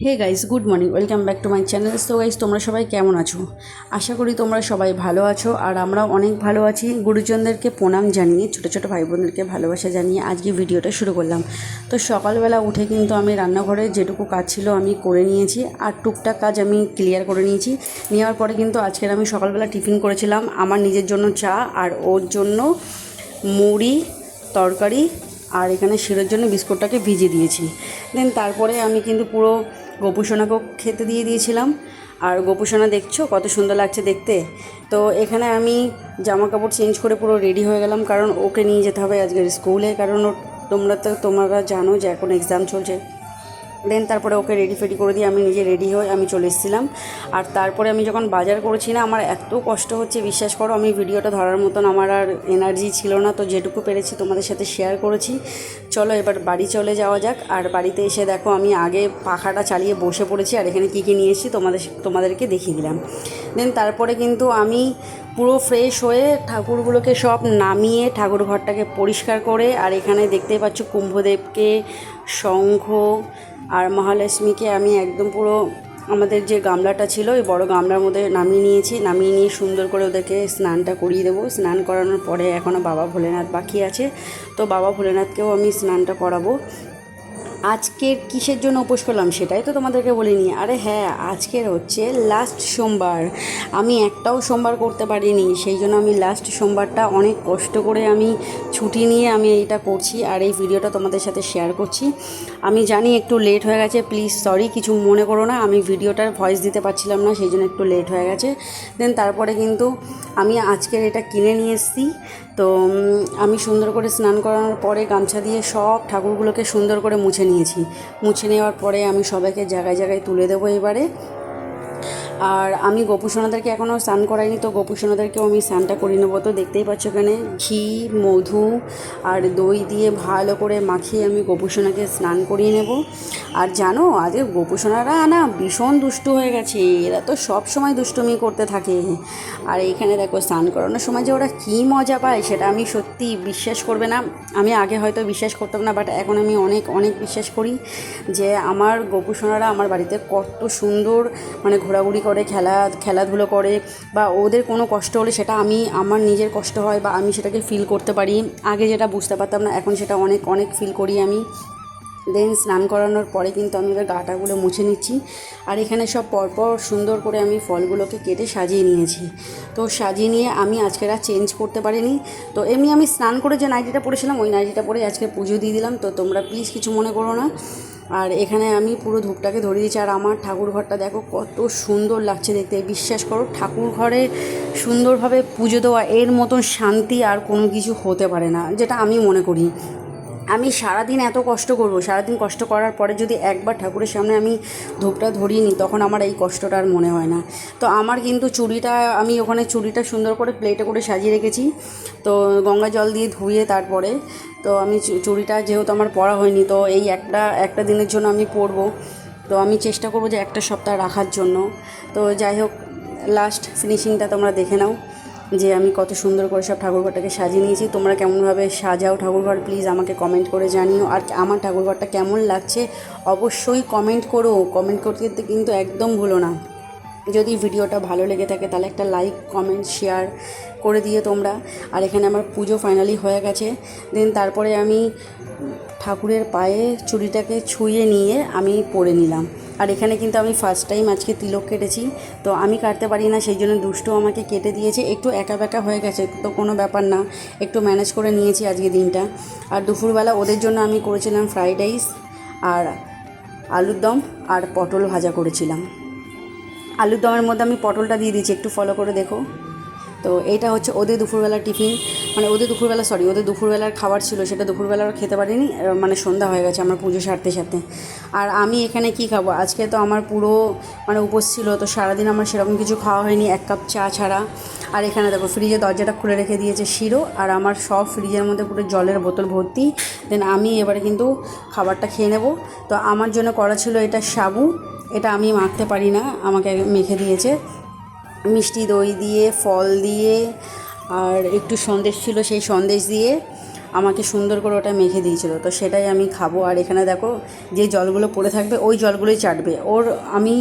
Hey guys, good morning, welcome back to my channel. So guys, তোমরা সবাই কেমন আছো? আশা করি তোমরা সবাই ভালো আছো, আর আমরাও অনেক ভালো আছি। গুরুজনদেরকে প্রণাম জানিয়ে, ছোটো ছোটো ভাই বোনদেরকে ভালোবাসা জানিয়ে আজকে ভিডিওটা শুরু করলাম। তো সকালবেলা উঠে কিন্তু আমি রান্নাঘরে যেটুকু কাজ ছিল আমি করে নিয়েছি, আর টুকটাক কাজ আমি ক্লিয়ার করে নিয়েছি। নেওয়ার পরে কিন্তু আজকের আমি সকালবেলা টিফিন করেছিলাম, আমার নিজের জন্য চা, আর ওর জন্য মুড়ি তরকারি, আর এখানে শিরের জন্য বিস্কুটটাকে ভিজিয়ে দিয়েছি। দেন তারপরে আমি কিন্তু পুরো গোপুসোনাকেও খেতে দিয়ে দিয়েছিলাম। আর গোপুসোনা দেখছো কত সুন্দর লাগছে দেখতে। তো এখানে আমি জামা কাপড় চেঞ্জ করে পুরো রেডি হয়ে গেলাম, কারণ ওকে নিয়ে যেতে হবে আজকের স্কুলে, কারণ তোমরা জানো যে এখন এক্সাম চলছে। দেন তারপরে ওকে রেডি ফেডি করে দিয়ে আমি নিজে রেডি হয়ে আমি চলে এসেছিলাম। আর তারপরে আমি যখন বাজার করেছি না, আমার এত কষ্ট হচ্ছে বিশ্বাস করো, আমি ভিডিওটা ধরার মতন আমার আর এনার্জি ছিল না। তো যেটুকু পেরেছি তোমাদের সাথে শেয়ার করেছি। চলো এবার বাড়ি চলে যাওয়া যাক। আর বাড়িতে এসে দেখো আমি আগে পাখাটা চালিয়ে বসে পড়েছি, আর এখানে কী কী নিয়ে এসেছি তোমাদেরকে দেখিয়ে দিলাম। দেন তারপরে কিন্তু আমি পুরো ফ্রেশ হয়ে ঠাকুরগুলোকে সব নামিয়ে ঠাকুর ঘরটাকে পরিষ্কার করে, আর এখানে দেখতেই পাচ্ছ কুম্ভদেবকে, শঙ্খ আর মহালক্ষ্মীকে আমি একদম পুরো আমাদের যে গামলাটা ছিল ওই বড় গামলার মধ্যে নামিয়ে নিয়েছি। নামিয়ে নিয়ে সুন্দর করে ওদেরকে স্নানটা করিয়ে দেবো। স্নান করানোর পরে এখনও বাবা ভোলেনাথ বাকি আছে, তো বাবা ভোলেনাথকেও আমি স্নানটা করাবো। আজকের কিসের জন্য উপোস করলাম সেটাই তো তোমাদেরকে বলিনি। আরে হ্যাঁ, আজকের হচ্ছে লাস্ট সোমবার। আমি একটাও সোমবার করতে পারিনি, সেই জন্য আমি লাস্ট সোমবারটা অনেক কষ্ট করে আমি ছুটি নিয়ে আমি এটা করছি, আর এই ভিডিওটা তোমাদের সাথে শেয়ার করছি। আমি জানি একটু লেট হয়ে গেছে, প্লিজ সরি, কিছু মনে করো না। আমি ভিডিওটার ভয়েস দিতে পারছিলাম না, সেই জন্য একটু লেট হয়ে গেছে। দেন তারপরে কিন্তু আমি আজকের এটা কিনে নিয়ে এসেছি। তো আমি সুন্দর করে স্নান করানোর পরে গামছা দিয়ে সব ঠাকুরগুলোকে সুন্দর করে মুছে নিয়েছি। মুছে নেওয়ার পরে আমি সবাইকে জায়গায় জায়গায় তুলে দেবো এবারে। আর আমি গোপুসোনাদেরকে এখনও স্নান করাইনি, তো গোপুসোনাদেরকেও আমি স্নানটা করিয়ে নেবো। তো দেখতেই পাচ্ছ এখানে ঘি, মধু আর দই দিয়ে ভালো করে মাখিয়ে আমি গোপুসোনাকে স্নান করিয়ে নেব। আর জানো, আজকে গোপুসোনারা না ভীষণ দুষ্টু হয়ে গেছে, এরা তো সব সময় দুষ্টুমি করতে থাকে। আর এইখানে দেখো স্নান করানোর সময় যে ওরা কী মজা পায় সেটা আমি সত্যি বিশ্বাস করবে না। আমি আগে হয়তো বিশ্বাস করতাম না, বাট এখন আমি অনেক অনেক বিশ্বাস করি যে আমার গোপুসোনারা আমার বাড়িতে কত সুন্দর মানে ঘোরাঘুরি করে, খেলাধুলো করে, বা ওদের কোনো কষ্ট হলে সেটা আমার নিজের কষ্ট হয় বা আমি সেটাকে ফিল করতে পারি। আগে যেটা বুঝতে পারতাম না, এখন সেটা অনেক অনেক ফিল করি আমি। দেন স্নান করানোর পরে কিন্তু আমি এবার গাটাগুলো মুছে নিচ্ছি। আর এখানে সব পরপর সুন্দর করে আমি ফলগুলোকে কেটে সাজিয়ে নিয়েছি। তো সাজিয়ে নিয়ে আমি আজকে আর চেঞ্জ করতে পারিনি। তো এমনি আমি স্নান করে যে নাইটিটা পরেছিলাম ওই নাইটিটা পরে আজকে পুজো দিয়ে দিলাম। তো তোমরা প্লিজ কিছু মনে করো না। আর এখানে আমি পুরো ধূপটাকে ধরিয়ে দিয়েছি। আর আমার ঠাকুর ঘরটা দেখো কত সুন্দর লাগছে দেখতে। বিশ্বাস করো, ঠাকুর ঘরে সুন্দরভাবে পুজো দেওয়া এর মতন শান্তি আর কোনো কিছু হতে পারে না, যেটা আমি মনে করি। আমি সারাদিন এত কষ্ট করব, সারাদিন কষ্ট করার পরে যদি একবার ঠাকুরের সামনে আমি ধূপটা ধরিয়ে নিই, তখন আমার এই কষ্টটা আর মনে হয় না। তো আমার কিন্তু আমি ওখানে চুড়িটা সুন্দর করে প্লেটে করে সাজিয়ে রেখেছি। তো গঙ্গা জল দিয়ে ধুয়ে তারপরে তো আমি চুড়িটা যেহেতু আমার পরা হয়নি, তো এই একটা দিনের জন্য আমি পরবো। তো আমি চেষ্টা করবো যে একটা সপ্তাহ রাখার জন্য। তো যাই হোক, লাস্ট ফিনিশিংটা তোমরা দেখে নাও যে আমি কত সুন্দর করে সব ঠাকুরঘরটাকে সাজিয়ে নিয়েছি। তোমরা কেমনভাবে সাজাও ঠাকুরঘর প্লিজ আমাকে কমেন্ট করে জানিও। আর আমার ঠাকুরঘরটা কেমন লাগছে অবশ্যই কমেন্ট করো। কমেন্ট করতে কিন্তু একদম ভুলো না। যদি ভিডিওটা ভালো লেগে থাকে তাহলে একটা লাইক, কমেন্ট, শেয়ার করে দিয়ে তোমরা। আর এখানে আমার পুজো ফাইনালি হয়ে গেছে। দেন তারপরে আমি ঠাকুরের পায়ে চুড়িটাকে ছুঁয়ে নিয়ে আমি পরে নিলাম। আর এখানে কিন্তু আমি ফার্স্ট টাইম আজকে তিলক কেটেছি। তো আমি কাটতে পারি না, সেই জন্য দুষ্টু আমাকে কেটে দিয়েছে। একটু একা বেঁকা হয়ে গেছে, তো কোনো ব্যাপার না, একটু ম্যানেজ করে নিয়েছি আজকে দিনটা। আর দুপুরবেলা ওদের জন্য আমি করেছিলাম ফ্রাইড রাইস আর আলুর দম আর পটল ভাজা করেছিলাম। আলুর দমের মধ্যে আমি পটলটা দিয়ে দিয়েছি, একটু ফলো করে দেখো। তো এইটা হচ্ছে ওদের দুপুরবেলার টিফিন, মানে ওদের দুপুরবেলার খাবার ছিল, সেটা দুপুরবেলার খেতে পারিনি, মানে সন্ধ্যা হয়ে গেছে আমার পুজো সারতে সারতে। আর আমি এখানে কি খাবো, আজকে তো আমার পুরো মানে উপোস ছিল, তো সারাদিন আমার সেরকম কিছু খাওয়া হয়নি এক কাপ চা ছাড়া। আর এখানে দেখো ফ্রিজের দরজাটা খুলে রেখে দিয়েছে শিরো, আর আমার সব ফ্রিজের মধ্যে পুরো জলের বোতল ভর্তি। দেন আমি এবারে কিন্তু খাবারটা খেয়ে নেব। তো আমার জন্য করা ছিল এটা সাবু, এটা আমি মাখতে পারি না, আমাকে মেখে দিয়েছে মিষ্টি দই দিয়ে, ফল দিয়ে, আর একটু সন্দেশ ছিল সেই সন্দেশ দিয়ে। আমাকে সুন্দর করে ওটা মেখে দিয়েছিল। তো সেটাই আমি খাবো। আর এখানে দেখো যে জলগুলো পড়ে থাকবে ওই জলগুলোই চাটবে। আমি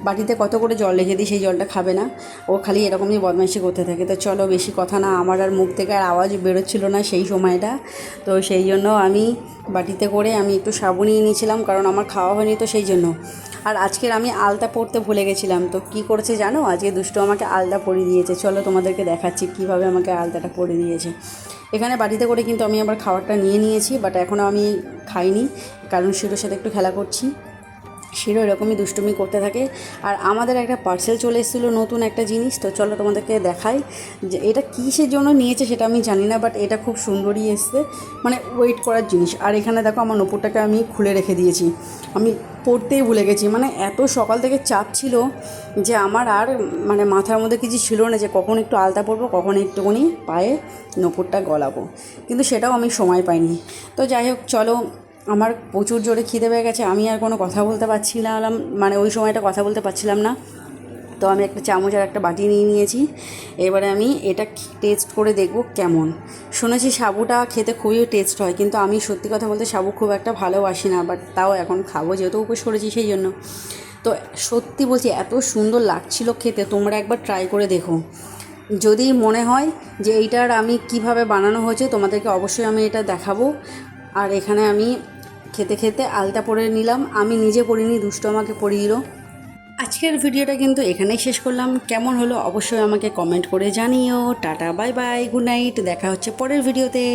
বাটিতে কত করে জল রেখে দিই, সেই জলটা খাবে না, ও খালি এরকমই বদমাইশি করতে থাকে। তো চলো বেশি কথা না, আমার আর মুখ থেকে আর আওয়াজ বেরোচ্ছিল না সেই সময়টা। তো সেই জন্য আমি বাটিতে করে আমি একটু সাবু নিয়ে নিয়েছিলাম, কারণ আমার খাওয়া হয়নি তো সেই জন্য। আর আজকের আমি আলতা পরতে ভুলে গেছিলাম। তো কী করেছে জানো, আজকে দুষ্টু আমাকে আলতা পরিয়ে দিয়েছে। চলো তোমাদেরকে দেখাচ্ছি কীভাবে আমাকে আলতাটা পরিয়ে দিয়েছে। এখানে বাটিতে করে কিন্তু আমি আবার খাবারটা নিয়ে নিয়েছি, বাট এখনও আমি খাইনি, কারণ শিরোর সাথে একটু খেলা করছি। শিরো এরকমই দুষ্টুমি করতে থাকে। আর আমাদের একটা পার্সেল চলে এসেছিলো, নতুন একটা জিনিস। তো চলো তোমাদেরকে দেখাই যে এটা কিসের জন্য নিয়েছে সেটা আমি জানি না, বাট এটা খুব সুন্দরই এসছে, মানে ওয়েট করার জিনিস। আর এখানে দেখো আমার নূপুরটাকে আমি খুলে রেখে দিয়েছি, আমি পড়তেই ভুলে গেছি। মানে এত সকাল থেকে চাপ ছিল যে আমার আর মানে মাথার মধ্যে কিছু ছিল না যে কখন একটু আলতা পরবো, কখন একটুখানি পায়ে নূপুরটা গলাবো, কিন্তু সেটাও আমি সময় পাইনি। তো যাই হোক চলো, আমার প্রচুর জোরে খিদে পেয়ে গেছে, আমি আর কোনো কথা বলতে পারছিলাম, মানে ওই সময়টা কথা বলতে পারছিলাম না। তো আমি একটা চামচ আর একটা বাটি নিয়ে নিয়েছি। এবারে আমি এটা টেস্ট করে দেখব কেমন। শুনেছি সাবুটা খেতে খুবই টেস্ট হয়, কিন্তু আমি সত্যি কথা বলতে সাবু খুব একটা ভালোবাসি না, বাট তাও এখন খাবো যেহেতু উপোস করেছি সেই জন্য। তো সত্যি বলছি এত সুন্দর লাগছিল খেতে, তোমরা একবার ট্রাই করে দেখো। যদি মনে হয় যে এইটার আমি কিভাবে বানানো হয়েছে তোমাদেরকে অবশ্যই আমি এটা দেখাবো। আর এখানে আমি খেতে খেতে আলতা পরে নিলাম, আমি নিজে পরিনি, দুষ্টু আমাকে পরিয়ে দিল। আজকের ভিডিওটা কিন্তু এখানেই শেষ করলাম। কেমন হলো অবশ্যই আমাকে কমেন্ট করে জানিও। Tata, bye bye, good night, দেখা হচ্ছে পরের ভিডিওতে।